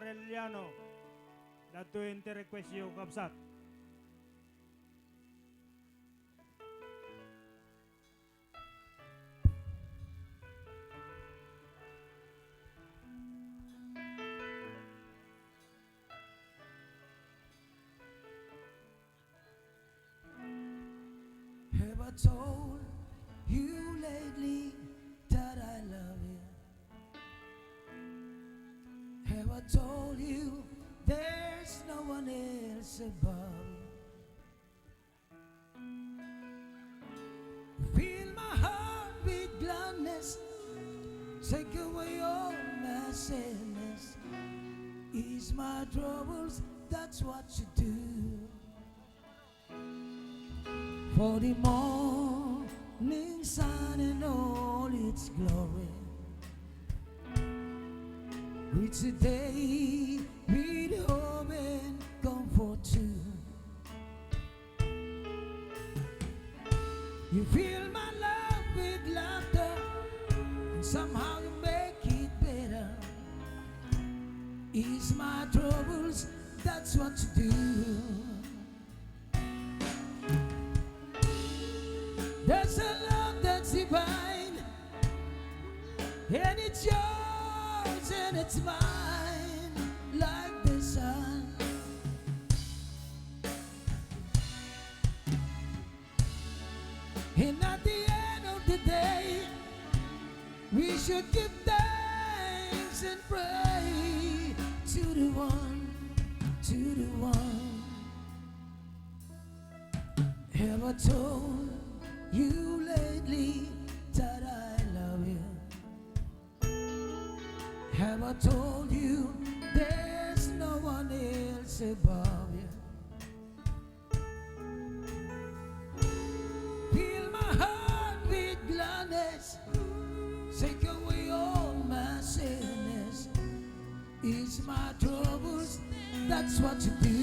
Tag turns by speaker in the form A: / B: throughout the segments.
A: Arellano. Datu inte request yung kapsat.
B: Have I told you lately that I love you? Have I told you there's no one else above you? Fill my heart with gladness, take away all my sadness, ease my troubles, that's what you do. For the morning sun and all its glory, it's a day with hope and comfort too. You fill my love with laughter, and somehow you make it better. Ease my troubles, that's what you do. There's a love that's divine, and it's yours and it's mine, like the sun. And at the end of the day, we should give thanks and pray to the one, to the one. Have I told you lately that I love you? Have I told you there's no one else above you? Fill my heart with gladness, take away all my sadness, ease my troubles, that's what you do.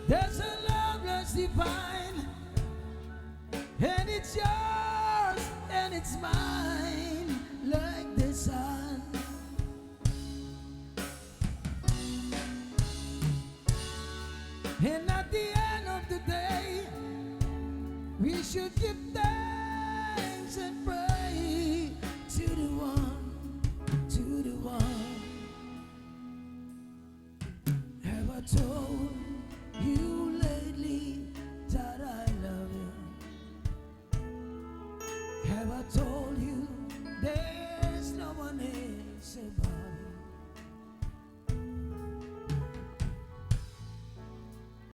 B: There's a love that's divine, and it's yours and it's mine, like the sun. And at the end of the day, we should give thanks and pray to the one, to the one. Have I told you lately that I love you? Have I told you there's no one else above?